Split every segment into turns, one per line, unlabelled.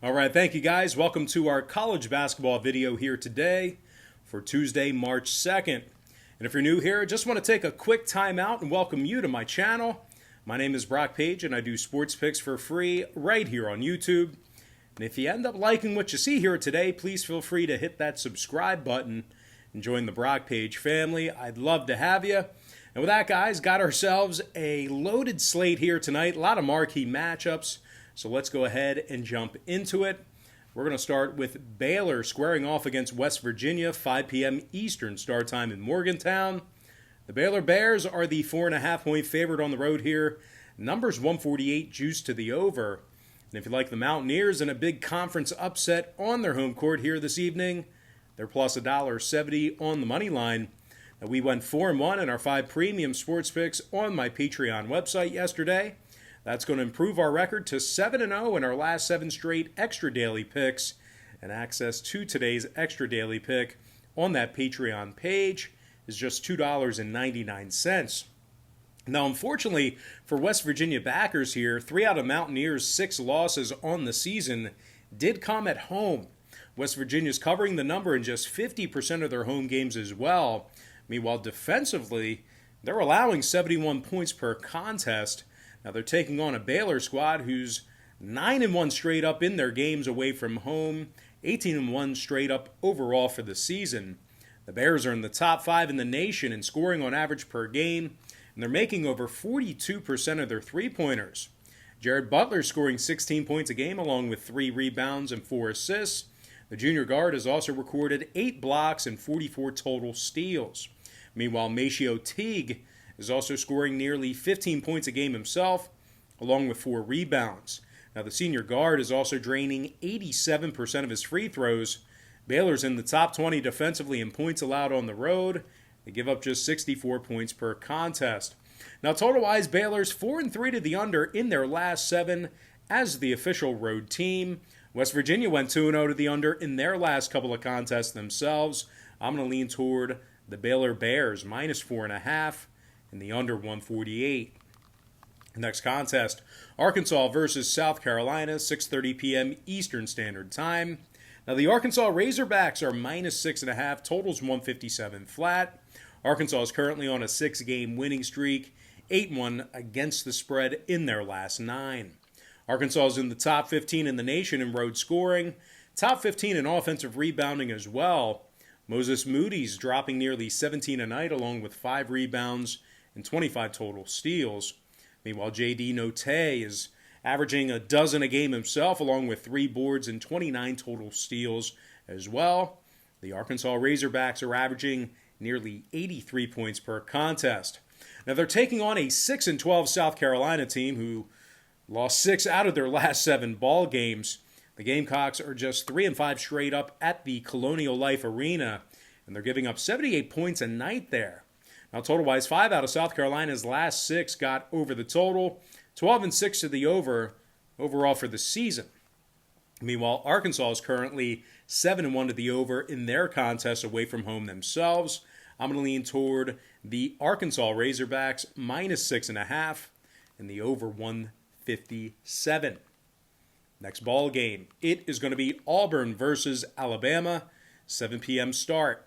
All right, thank you guys. Welcome to our college basketball video here today for Tuesday, March 2nd. And if you're new here, just want to take a quick time out and welcome you to my channel. My name is Brock Page and I do sports picks for free right here on YouTube. And if you end up liking what you see here today, please feel free to hit that subscribe button and join the Brock Page family. I'd love to have you. And with that, guys, got ourselves a loaded slate here tonight. A lot of marquee matchups. So let's go ahead and jump into it. We're going to start with Baylor squaring off against West Virginia, 5 p.m. Eastern start time in Morgantown. The Baylor Bears are the 4.5-point favorite on the road here. Numbers 148 juice to the over. And if you like the Mountaineers in a big conference upset on their home court here this evening, they're plus $1.70 on the money line. Now, we went 4-1 in our 5 premium sports picks on my Patreon website yesterday. That's going to improve our record to 7-0 in our last 7 straight extra daily picks, and access to today's extra daily pick on that Patreon page is just $2.99. Now, unfortunately for West Virginia backers here, 3 out of Mountaineers' 6 losses on the season did come at home. West Virginia's covering the number in just 50% of their home games as well. Meanwhile, defensively, they're allowing 71 points per contest. Now, they're taking on a Baylor squad who's 9-1 straight up in their games away from home, 18-1 straight up overall for the season. The Bears are in the top 5 in the nation in scoring on average per game, and they're making over 42% of their three-pointers. Jared Butler scoring 16 points a game along with 3 rebounds and 4 assists. The junior guard has also recorded 8 blocks and 44 total steals. Meanwhile, Macio Teague is also scoring nearly 15 points a game himself, along with 4 rebounds. Now, the senior guard is also draining 87% of his free throws. Baylor's in the top 20 defensively in points allowed on the road. They give up just 64 points per contest. Now, total-wise, Baylor's 4-3 to the under in their last 7 as the official road team. West Virginia went 2-0 to the under in their last couple of contests themselves. I'm going to lean toward the Baylor Bears, minus 4.5. in the under 148. Next contest, Arkansas versus South Carolina, 6:30 p.m. Eastern Standard Time. Now, the Arkansas Razorbacks are minus 6.5, totals 157 flat. Arkansas is currently on a 6-game winning streak, 8-1 against the spread in their last 9. Arkansas is in the top 15 in the nation in road scoring, top 15 in offensive rebounding as well. Moses Moody's dropping nearly 17 a night along with 5 rebounds and 25 total steals. Meanwhile, J.D. Note is averaging a dozen a game himself, along with 3 boards and 29 total steals as well. The Arkansas Razorbacks are averaging nearly 83 points per contest. Now, they're taking on a 6-12 South Carolina team who lost 6 out of their last 7 ball games. The Gamecocks are just 3-5 straight up at the Colonial Life Arena, and they're giving up 78 points a night there. Now, total-wise, 5 out of South Carolina's last 6 got over the total, 12-6 to the over overall for the season. Meanwhile, Arkansas is currently 7-1 to the over in their contests away from home themselves. I'm going to lean toward the Arkansas Razorbacks, minus 6.5, and the over 157. Next ball game, it is going to be Auburn versus Alabama, 7 p.m. start.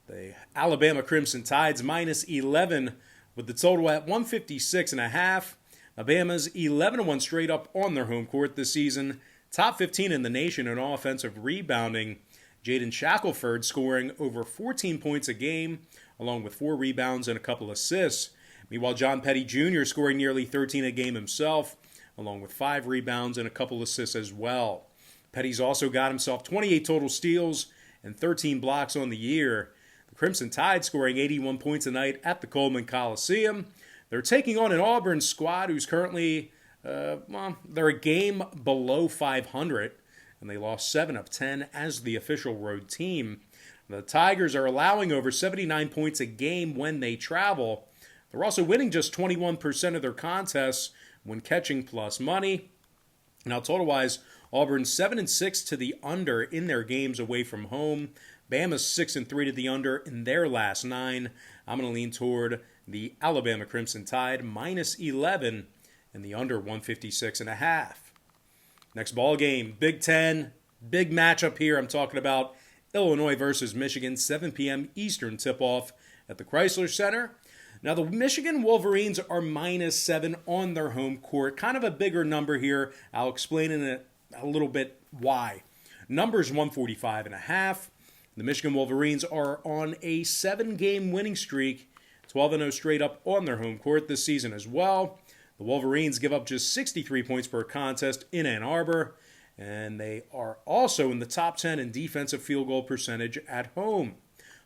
The Alabama Crimson Tide's minus 11 with the total at 156.5. Alabama's 11-1 straight up on their home court this season. Top 15 in the nation in offensive rebounding. Jaden Shackelford scoring over 14 points a game, along with 4 rebounds and a couple assists. Meanwhile, John Petty Jr. scoring nearly 13 a game himself, along with 5 rebounds and a couple assists as well. Petty's also got himself 28 total steals and 13 blocks on the year. The Crimson Tide scoring 81 points a night at the Coleman Coliseum. They're taking on an Auburn squad who's currently, they're a game below 500, and they lost 7 of 10 as the official road team. The Tigers are allowing over 79 points a game when they travel. They're also winning just 21% of their contests when catching plus money. Now, total-wise, Auburn's 7-6 to the under in their games away from home. Bama's 6-3 to the under in their last 9. I'm going to lean toward the Alabama Crimson Tide, minus 11, and the under 156.5. Next ball game, Big Ten, big matchup here. I'm talking about Illinois versus Michigan, 7 p.m. Eastern tip-off at the Chrysler Center. Now, the Michigan Wolverines are -7 on their home court. Kind of a bigger number here. I'll explain in a little bit why. Number's 145.5. The Michigan Wolverines are on a 7-game winning streak, 12-0 straight up on their home court this season as well. The Wolverines give up just 63 points per contest in Ann Arbor, and they are also in the top 10 in defensive field goal percentage at home.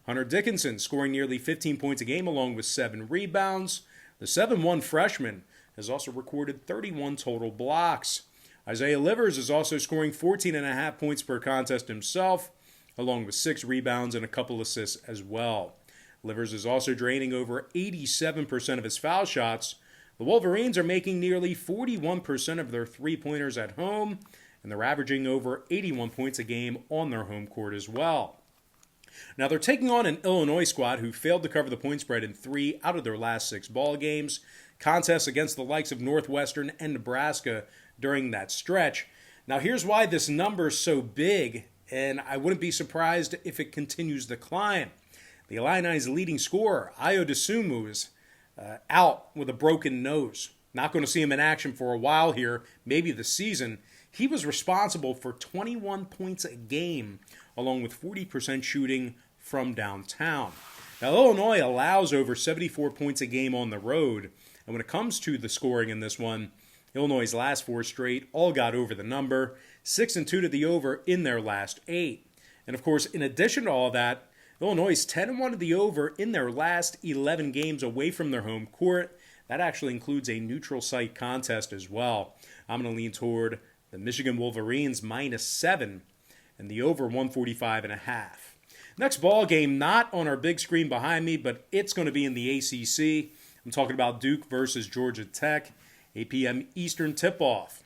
Hunter Dickinson scoring nearly 15 points a game along with 7 rebounds. The 7'1" freshman has also recorded 31 total blocks. Isaiah Livers is also scoring 14.5 points per contest himself, along with 6 rebounds and a couple assists as well. Livers is also draining over 87% of his foul shots. The Wolverines are making nearly 41% of their three-pointers at home, and they're averaging over 81 points a game on their home court as well. Now, they're taking on an Illinois squad who failed to cover the point spread in 3 out of their last 6 ball games. Contests against the likes of Northwestern and Nebraska during that stretch. Now, here's why this number is so big, and I wouldn't be surprised if it continues to climb. The Illini's leading scorer, Ayo Dosunmu, is out with a broken nose. Not going to see him in action for a while here, maybe the season. He was responsible for 21 points a game, along with 40% shooting from downtown. Now, Illinois allows over 74 points a game on the road, and when it comes to the scoring in this one, Illinois' last 4 straight all got over the number, 6-2 to the over in their last 8. And of course, in addition to all that, Illinois is 10-1 to the over in their last 11 games away from their home court. That actually includes a neutral site contest as well. I'm going to lean toward the Michigan Wolverines -7 and the over 145.5. Next ball game, not on our big screen behind me, but it's going to be in the ACC. I'm talking about Duke versus Georgia Tech, 8 p.m. Eastern tip-off.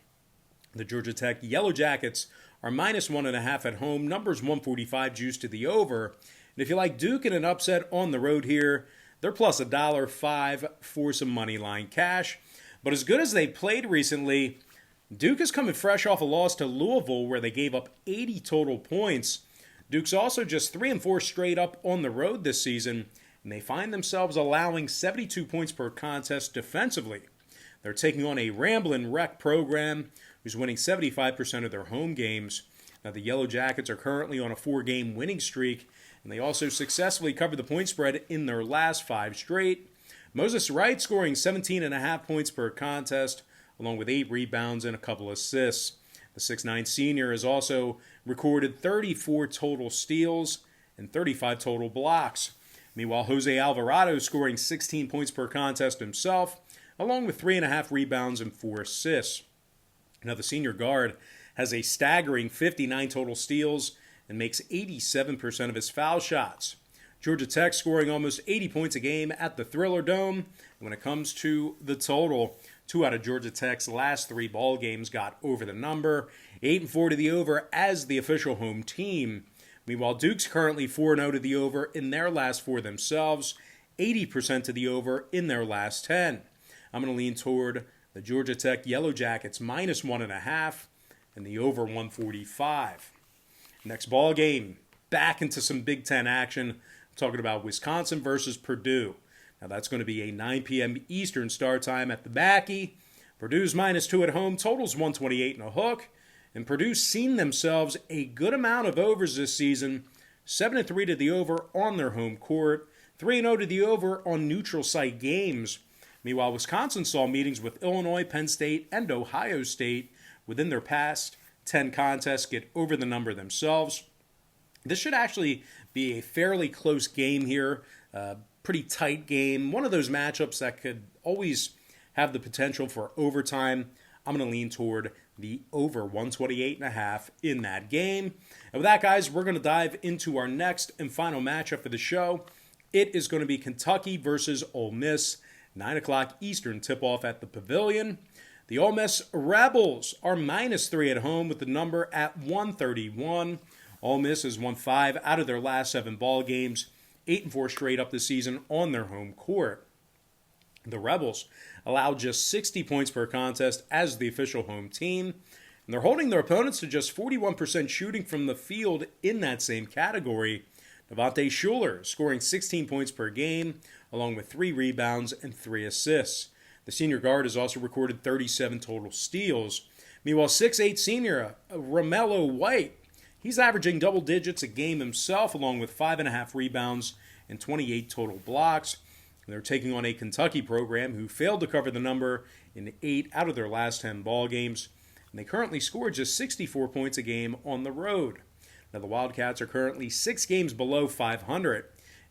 The Georgia Tech Yellow Jackets are -1.5 at home. Numbers 145 juice to the over. And if you like Duke in an upset on the road here, they're plus $1.05 for some money line cash. But as good as they played recently, Duke is coming fresh off a loss to Louisville where they gave up 80 total points. Duke's also just 3-4 straight up on the road this season, and they find themselves allowing 72 points per contest defensively. They're taking on a Ramblin' Wreck program who's winning 75% of their home games. Now, the Yellow Jackets are currently on a 4-game winning streak, and they also successfully covered the point spread in their last 5 straight. Moses Wright scoring 17.5 points per contest, along with 8 rebounds and a couple assists. The 6'9 senior has also recorded 34 total steals and 35 total blocks. Meanwhile, Jose Alvarado scoring 16 points per contest himself, along with 3.5 rebounds and 4 assists. Now, the senior guard has a staggering 59 total steals and makes 87% of his foul shots. Georgia Tech scoring almost 80 points a game at the Thriller Dome. And when it comes to the total, 2 out of Georgia Tech's last 3 ball games got over the number, 8-4 to the over as the official home team. Meanwhile, Duke's currently 4-0 to the over in their last 4 themselves, 80% to the over in their last 10. I'm going to lean toward the Georgia Tech Yellow Jackets -1.5 and the over 145. Next ball game, back into some Big Ten action. I'm talking about Wisconsin versus Purdue. Now that's going to be a 9 p.m. Eastern start time at the Mackey. Purdue's -2 at home, totals 128 and a hook. And Purdue's seen themselves a good amount of overs this season, 7-3 to the over on their home court, 3-0 to the over on neutral site games. Meanwhile, Wisconsin saw meetings with Illinois, Penn State, and Ohio State within their past 10 contests get over the number themselves. This should actually be a fairly close game here, pretty tight game, one of those matchups that could always have the potential for overtime. I'm going to lean toward the over 128.5 in that game. And with that, guys, we're going to dive into our next and final matchup for the show. It is going to be Kentucky versus Ole Miss, 9 o'clock Eastern tip-off at the Pavilion. The Ole Miss Rebels are -3 at home with the number at 131. Ole Miss has won 5 out of their last 7 ball games, 8-4 straight up this season on their home court. The Rebels allowed just 60 points per contest as the official home team. And they're holding their opponents to just 41% shooting from the field in that same category. Devontae Shuler scoring 16 points per game, along with 3 rebounds and 3 assists. The senior guard has also recorded 37 total steals. Meanwhile, 6'8 senior Romello White, he's averaging double digits a game himself, along with 5.5 rebounds and 28 total blocks. And they're taking on a Kentucky program who failed to cover the number in 8 out of their last 10 ball games. And they currently score just 64 points a game on the road. Now, the Wildcats are currently 6 games below 500,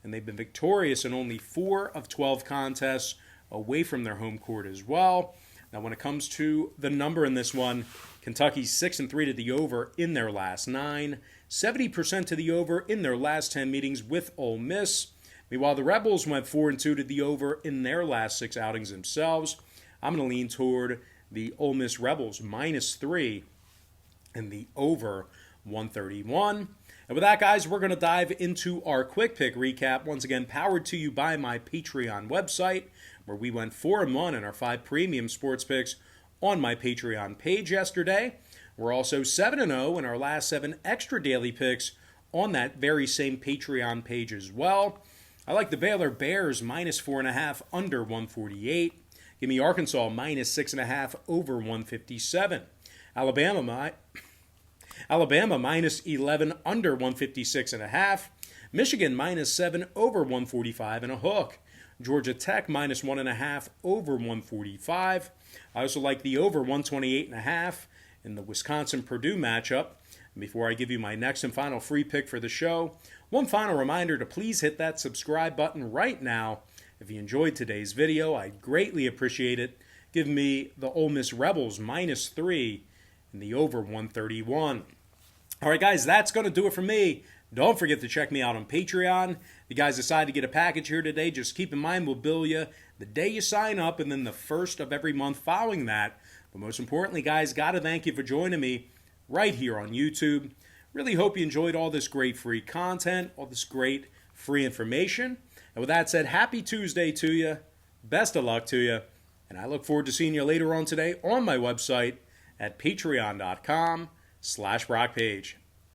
and they've been victorious in only 4 of 12 contests away from their home court as well. Now, when it comes to the number in this one, Kentucky's 6-3 to the over in their last 9, 70% to the over in their last 10 meetings with Ole Miss. Meanwhile, the Rebels went 4-2 to the over in their last 6 outings themselves. I'm going to lean toward the Ole Miss Rebels -3 and the over 131. And with that, guys, we're going to dive into our quick pick recap. Once again, powered to you by my Patreon website, where we went 4-1 in our 5 premium sports picks on my Patreon page yesterday. We're also 7-0 in our last 7 extra daily picks on that very same Patreon page as well. I like the Baylor Bears -4.5 under 148. Give me Arkansas -6.5 over 157. Alabama -11 under 156.5. Michigan -7 over 145 and a hook. Georgia Tech -1.5 over 145. I also like the over 128.5 in the Wisconsin-Purdue matchup. And before I give you my next and final free pick for the show, one final reminder to please hit that subscribe button right now. If you enjoyed today's video, I'd greatly appreciate it. Give me the Ole Miss Rebels -3 and the over 131. All right, guys, that's going to do it for me. Don't forget to check me out on Patreon. If you guys decide to get a package here today, just keep in mind we'll bill you the day you sign up and then the first of every month following that. But most importantly, guys, got to thank you for joining me right here on YouTube. Really hope you enjoyed all this great free content, all this great free information. And with that said, happy Tuesday to you. Best of luck to you. And I look forward to seeing you later on today on my website at patreon.com/BrockPage.